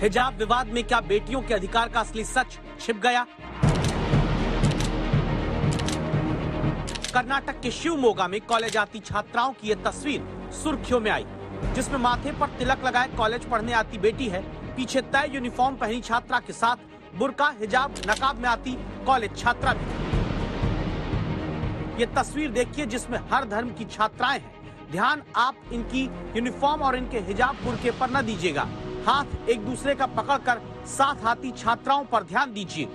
हिजाब विवाद में क्या बेटियों के अधिकार का असली सच छिप गया? कर्नाटक के शिवमोगा में कॉलेज आती छात्राओं की ये तस्वीर सुर्खियों में आई, जिसमें माथे पर तिलक लगाए कॉलेज पढ़ने आती बेटी है, पीछे तय यूनिफॉर्म पहनी छात्रा के साथ बुर्का, हिजाब, नकाब में आती कॉलेज छात्रा भी। ये तस्वीर देखिए जिसमें हर धर्म की छात्राएं हैं। ध्यान आप इनकी यूनिफॉर्म और इनके हिजाब, बुर्के पर न दीजिएगा। हाथ एक दूसरे का पकड़कर साथ आती छात्राओं पर ध्यान दीजिए।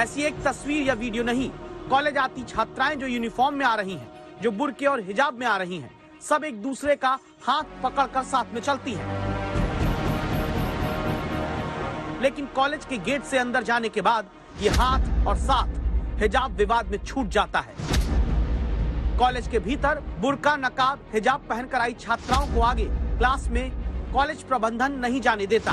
ऐसी एक तस्वीर या वीडियो नहीं, कॉलेज आती छात्राएं जो यूनिफॉर्म में आ रही हैं, जो बुर्के और हिजाब में आ रही हैं, सब एक दूसरे का हाथ पकड़कर साथ में चलती हैं। लेकिन कॉलेज के गेट से अंदर जाने के बाद ये हाथ और साथ हिजाब विवाद में छूट जाता है। कॉलेज के भीतर बुर्का, नकाब, हिजाब पहनकर आई छात्राओं को आगे क्लास में कॉलेज प्रबंधन नहीं जाने देता।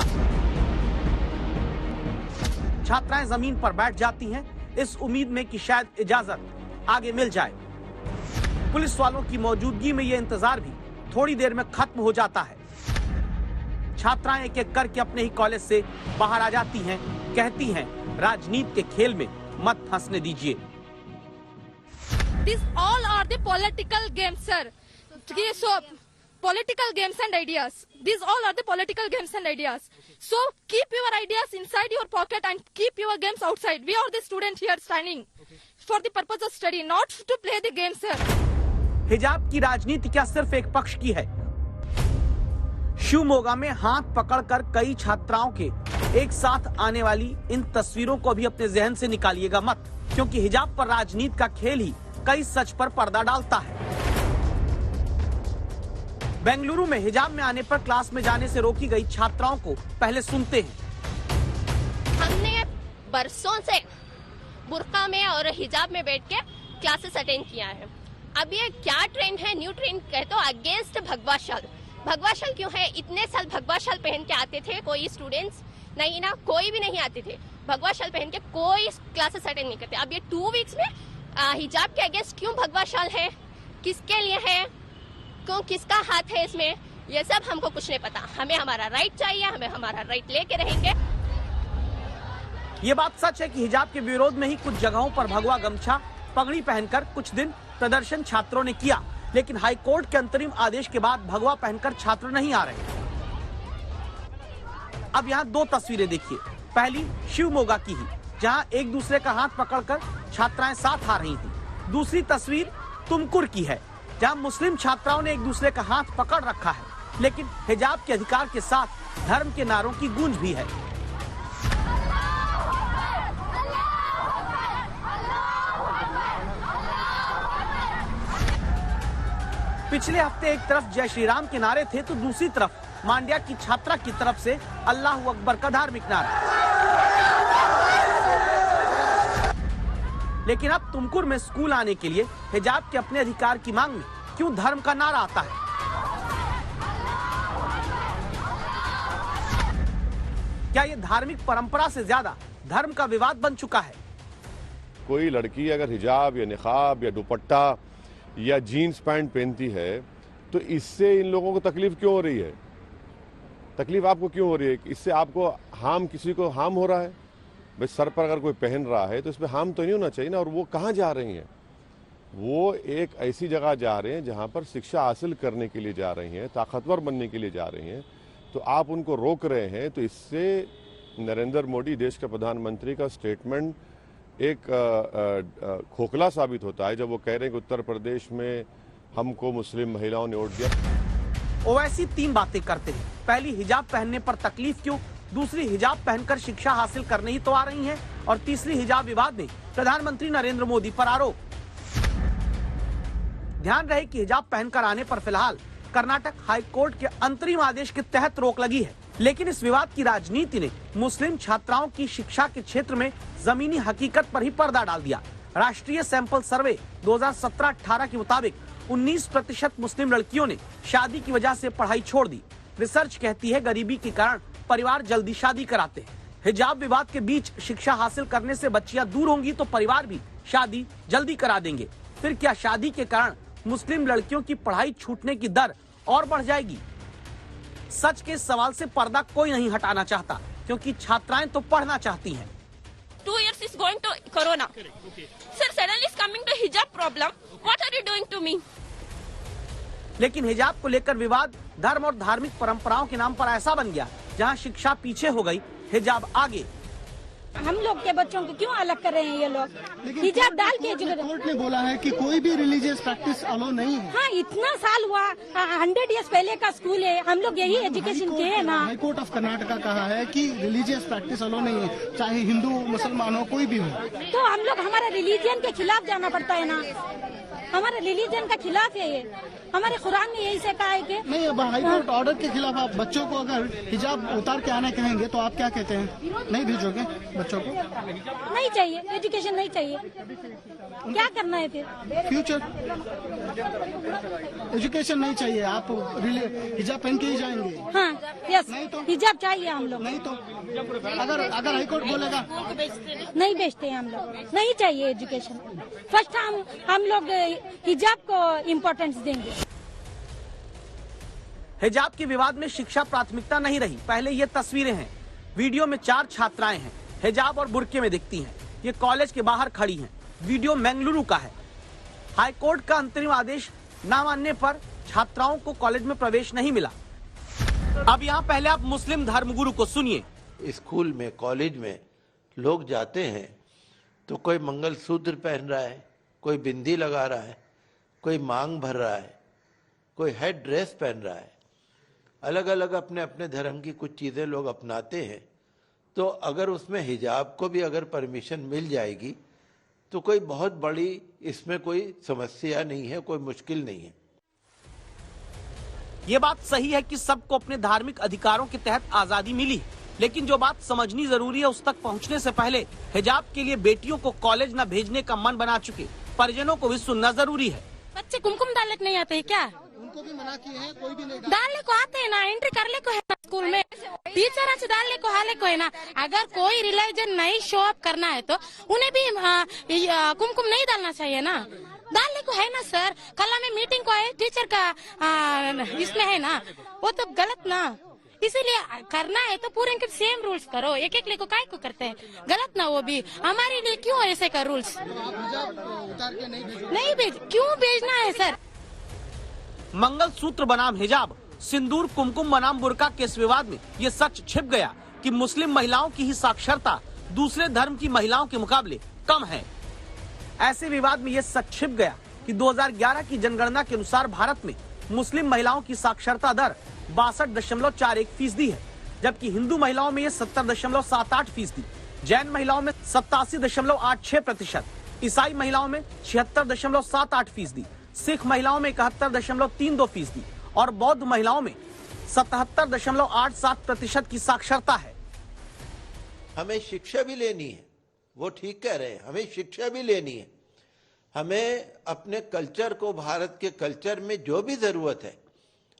छात्राएं जमीन पर बैठ जाती हैं, इस उम्मीद में कि शायद इजाजत आगे मिल जाए। पुलिस वालों की मौजूदगी में ये इंतजार भी थोड़ी देर में खत्म हो जाता है। छात्राएं एक एक करके अपने ही कॉलेज से बाहर आ जाती हैं, कहती हैं राजनीति के खेल में मत फंसने दीजिए। These all are the political games, sir. So, political games and ideas. These all are the political games and ideas. So, keep your ideas inside your pocket and keep your games outside. We are the students here standing for the purpose of study, not to play the game, sir. हिजाब की राजनीति क्या सिर्फ एक पक्ष की है? शिवमोगा में हाथ पकड़कर कई छात्राओं के एक साथ आने वाली इन तस्वीरों को भी अपने जहन से निकालिएगा मत, क्योंकि हिजाब पर राजनीति का खेल ही कई सच पर पर्दा डालता है। बेंगलुरु में हिजाब में आने पर क्लास में जाने से रोकी गई छात्राओं को पहले सुनते हैं। हमने बरसों से बुर्का में और हिजाब में बैठ के क्लासेस अटेंड किया है। अब ये क्या ट्रेंड है, न्यू ट्रेंड कहे तो अगेंस्ट भगवा शाल। भगवा शाल क्यों है? इतने साल भगवा शाल पहन के आते थे कोई स्टूडेंट्स नहीं ना, कोई भी नहीं आते थे। भगवा शाल पहन के कोई क्लासेस अटेंड नहीं करते। अब ये 2 वीक्स में हिजाब के अगेंस्ट क्यों भगवा शाल है, किसके लिए है, क्यों, किसका हाथ है इसमें, ये सब हमको कुछ नहीं पता। हमें हमारा राइट चाहिए, हमें हमारा राइट लेके रहेंगे। ये बात सच है कि हिजाब के विरोध में ही कुछ जगहों पर भगवा गमछा, पगड़ी पहनकर कुछ दिन प्रदर्शन छात्रों ने किया, लेकिन हाई कोर्ट के अंतरिम आदेश के बाद भगवा पहनकर छात्र नहीं आ रहे। अब यहाँ 2 तस्वीरें देखिए। पहली शिवमोगा की ही, जहाँ एक दूसरे का हाथ पकड़कर छात्राएं साथ आ रही थी। दूसरी तस्वीर तुमकुर की है, जहाँ मुस्लिम छात्राओं ने एक दूसरे का हाथ पकड़ रखा है, लेकिन हिजाब के अधिकार के साथ धर्म के नारों की गूंज भी है। पिछले हफ्ते एक तरफ जय श्री राम के नारे थे तो दूसरी तरफ मांड्या की छात्रा की तरफ से अल्लाह अकबर का धार्मिक नारा। लेकिन अब तुमकुर में स्कूल आने के लिए हिजाब के अपने अधिकार की मांग में क्यों धर्म का नारा आता है? क्या ये धार्मिक परंपरा से ज्यादा धर्म का विवाद बन चुका है? कोई लड़की अगर हिजाब या निकाब या दुपट्टा या जीन्स पैंट पहनती है तो इससे इन लोगों को तकलीफ क्यों हो रही है? तकलीफ आपको क्यों हो रही है? इससे आपको किसी को हार्म हो रहा है? भाई सर पर अगर कोई पहन रहा है तो इसमें हार्म तो नहीं होना चाहिए ना। और वो कहाँ जा रही हैं? वो एक ऐसी जगह जा रहे हैं जहाँ पर शिक्षा हासिल करने के लिए जा रही हैं, ताकतवर बनने के लिए जा रही हैं, तो आप उनको रोक रहे हैं। तो इससे नरेंद्र मोदी देश के प्रधानमंत्री का स्टेटमेंट एक खोखला साबित होता है जब वो कह रहे हैं कि उत्तर प्रदेश में हमको मुस्लिम महिलाओं ने वोट दिया। ओवैसी 3 बातें करते हैं। पहली, हिजाब पहनने पर तकलीफ क्यों? दूसरी, हिजाब पहनकर शिक्षा हासिल करने ही तो आ रही हैं। और तीसरी, हिजाब विवाद में प्रधानमंत्री नरेंद्र मोदी पर आरोप। ध्यान रहे कि हिजाब पहनकर आने पर फिलहाल कर्नाटक हाई कोर्ट के अंतरिम आदेश के तहत रोक लगी है, लेकिन इस विवाद की राजनीति ने मुस्लिम छात्राओं की शिक्षा के क्षेत्र में जमीनी हकीकत पर ही पर्दा डाल दिया। राष्ट्रीय सैंपल सर्वे 2017-18 के मुताबिक 19% मुस्लिम लड़कियों ने शादी की वजह से पढ़ाई छोड़ दी। रिसर्च कहती है गरीबी के कारण परिवार जल्दी शादी कराते हैं। हिजाब विवाद के बीच शिक्षा हासिल करने से बच्चियां दूर होंगी तो परिवार भी शादी जल्दी करा देंगे। फिर क्या शादी के कारण मुस्लिम लड़कियों की पढ़ाई छूटने की दर और बढ़ जाएगी? सच के इस सवाल से पर्दा कोई नहीं हटाना चाहता, क्योंकि छात्राएं तो पढ़ना चाहती हैं। 2 years is going to corona. Sir, suddenly is coming to hijab problem. What are you doing to me? लेकिन हिजाब को लेकर विवाद धर्म और धार्मिक परंपराओं के नाम पर ऐसा बन गया जहां शिक्षा पीछे हो गई, हिजाब आगे। हम लोग के बच्चों को क्यों अलग कर रहे हैं ये लोग? हिजाब डाल के कोर्ट ने बोला है कि कोई भी रिलीजियस प्रैक्टिस अलो नहीं है। हाँ, इतना साल हुआ, 100 years पहले का स्कूल है, हम लोग यही एजुकेशन के है ना। हाई कोर्ट ऑफ कर्नाटका कहा है कि रिलीजियस प्रैक्टिस अलो नहीं है, चाहे हिंदू मुसलमान हो कोई भी हो। तो हम लोग हमारे रिलीजन के खिलाफ जाना पड़ता है ना, हमारे रिलीजन का खिलाफ है ये। हमारे कुरान ने यही से कहा है कि नहीं, अब हाई कोर्ट ऑर्डर के खिलाफ आप बच्चों को अगर हिजाब उतार के आने कहेंगे तो आप क्या कहते हैं? नहीं भेजोगे बच्चों को? नहीं चाहिए, एजुकेशन नहीं चाहिए, क्या करना है फिर? फ्यूचर एजुकेशन नहीं चाहिए, आप हिजाब पहन के ही जाएंगे? हाँ, यस, नहीं तो? हिजाब चाहिए हम लोग। नहीं तो अगर हाई कोर्ट बोलेगा नहीं बेचते हैं हम लोग, नहीं चाहिए एजुकेशन। फर्स्ट हम लोग हिजाब को इम्पोर्टेंस देंगे। हिजाब के विवाद में शिक्षा प्राथमिकता नहीं रही। पहले ये तस्वीरें हैं, वीडियो में 4 छात्राएं हैं, हिजाब और बुर्के में दिखती हैं। ये कॉलेज के बाहर खड़ी हैं। वीडियो बेंगलुरु का है। हाई कोर्ट का अंतरिम आदेश न मानने पर छात्राओं को कॉलेज में प्रवेश नहीं मिला। अब यहाँ पहले आप मुस्लिम धर्मगुरु को सुनिए। स्कूल में, कॉलेज में लोग जाते हैं तो कोई मंगलसूत्र पहन रहा है, कोई बिंदी लगा रहा है, कोई मांग भर रहा है, कोई हेड ड्रेस पहन रहा है। अलग अलग अपने अपने धर्म की कुछ चीज़ें लोग अपनाते हैं। तो अगर उसमें हिजाब को भी अगर परमिशन मिल जाएगी तो कोई बहुत बड़ी इसमें कोई समस्या नहीं है, कोई मुश्किल नहीं है। ये बात सही है कि सबको अपने धार्मिक अधिकारों के तहत आजादी मिली, लेकिन जो बात समझनी जरूरी है उस तक पहुंचने से पहले हिजाब के लिए बेटियों को कॉलेज न भेजने का मन बना चुके परिजनों को भी सुनना जरूरी है। बच्चे कुमकुम डालने नहीं आते हैं क्या? उनको भी मना किए हैं, कोई भी नहीं डालने को आते हैं ना, एंट्री करने को है ना स्कूल में, टीचर से डालने को हाले को है ना। अगर कोई रिलीजन नहीं शो अप करना है तो उन्हें भी कुमकुम नहीं डालना चाहिए ना, डालने को है ना सर। कल में मीटिंग को है, टीचर का इसमें है ना, वो तो गलत ना। इसीलिए करना है तो पूरे के सेम रूल्स करो, एक एक को काय को करते हैं, गलत ना। वो भी हमारे लिए क्यों ऐसे का रूल्स नहीं क्यों भेजना है सर? मंगलसूत्र बनाम हिजाब, सिंदूर कुमकुम बनाम बुर्का के इस विवाद में ये सच छिप गया कि मुस्लिम महिलाओं की ही साक्षरता दूसरे धर्म की महिलाओं के मुकाबले कम है। ऐसे विवाद में ये सच छिप गया कि 2011 की जनगणना के अनुसार भारत में मुस्लिम महिलाओं की साक्षरता दर 62.41% है, जबकि हिंदू महिलाओं में ये 70.78%, जैन महिलाओं में 87.86%, ईसाई महिलाओं में 76.78%, सिख महिलाओं में 71.32% और बौद्ध महिलाओं में 77.87% की साक्षरता है। हमें शिक्षा भी लेनी है, वो ठीक कह रहे हैं, हमें शिक्षा भी लेनी है। हमें अपने कल्चर को, भारत के कल्चर में जो भी जरूरत है,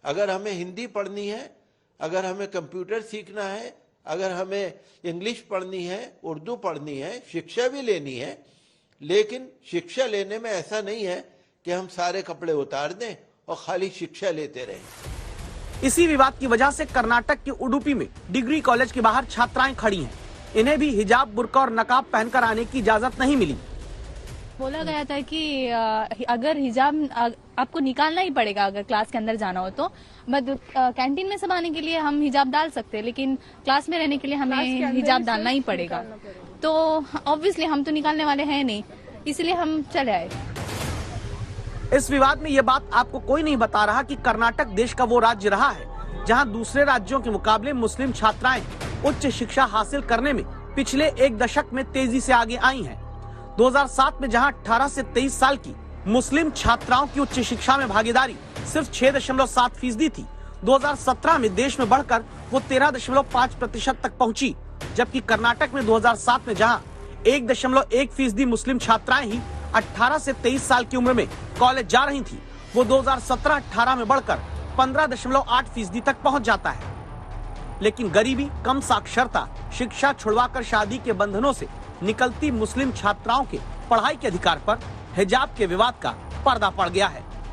अगर हमें हिंदी पढ़नी है, अगर हमें कंप्यूटर सीखना है, अगर हमें इंग्लिश पढ़नी है, उर्दू पढ़नी है, शिक्षा भी लेनी है। लेकिन शिक्षा लेने में ऐसा नहीं है कि हम सारे कपड़े उतार दें और खाली शिक्षा लेते रहें। इसी विवाद की वजह से कर्नाटक के उडुपी में डिग्री कॉलेज के बाहर छात्राएं खड़ी हैं। इन्हें भी हिजाब, बुर्का और नकाब पहनकर आने की इजाजत नहीं मिली। बोला गया था कि अगर हिजाब आपको निकालना ही पड़ेगा अगर क्लास के अंदर जाना हो तो, बट कैंटीन में सब आने के लिए हम हिजाब डाल सकते हैं, लेकिन क्लास में रहने के लिए हमें हिजाब डालना ही पड़ेगा। तो ऑब्वियसली हम तो निकालने वाले हैं नहीं, इसलिए हम चले आए। इस विवाद में ये बात आपको कोई नहीं बता रहा कि कर्नाटक देश का वो राज्य रहा है जहां दूसरे राज्यों के मुकाबले मुस्लिम छात्राएं उच्च शिक्षा हासिल करने में पिछले एक दशक में तेजी से आगे आई हैं। 2007 में जहां 18 से 23 साल की मुस्लिम छात्राओं की उच्च शिक्षा में भागीदारी सिर्फ 6.7% थी, 2017 में देश में बढ़कर वो 13.5% तक पहुंची, जबकि कर्नाटक में 2007 में जहां 1.1% मुस्लिम छात्राएं ही 18 से 23 साल की उम्र में कॉलेज जा रही थी, वो 2017-18 में बढ़कर 15.8% तक पहुंच जाता है। लेकिन गरीबी, कम साक्षरता, शिक्षा छुड़वाकर शादी के बंधनों से निकलती मुस्लिम छात्राओं के पढ़ाई के अधिकार पर हिजाब के विवाद का पर्दा पड़ गया है।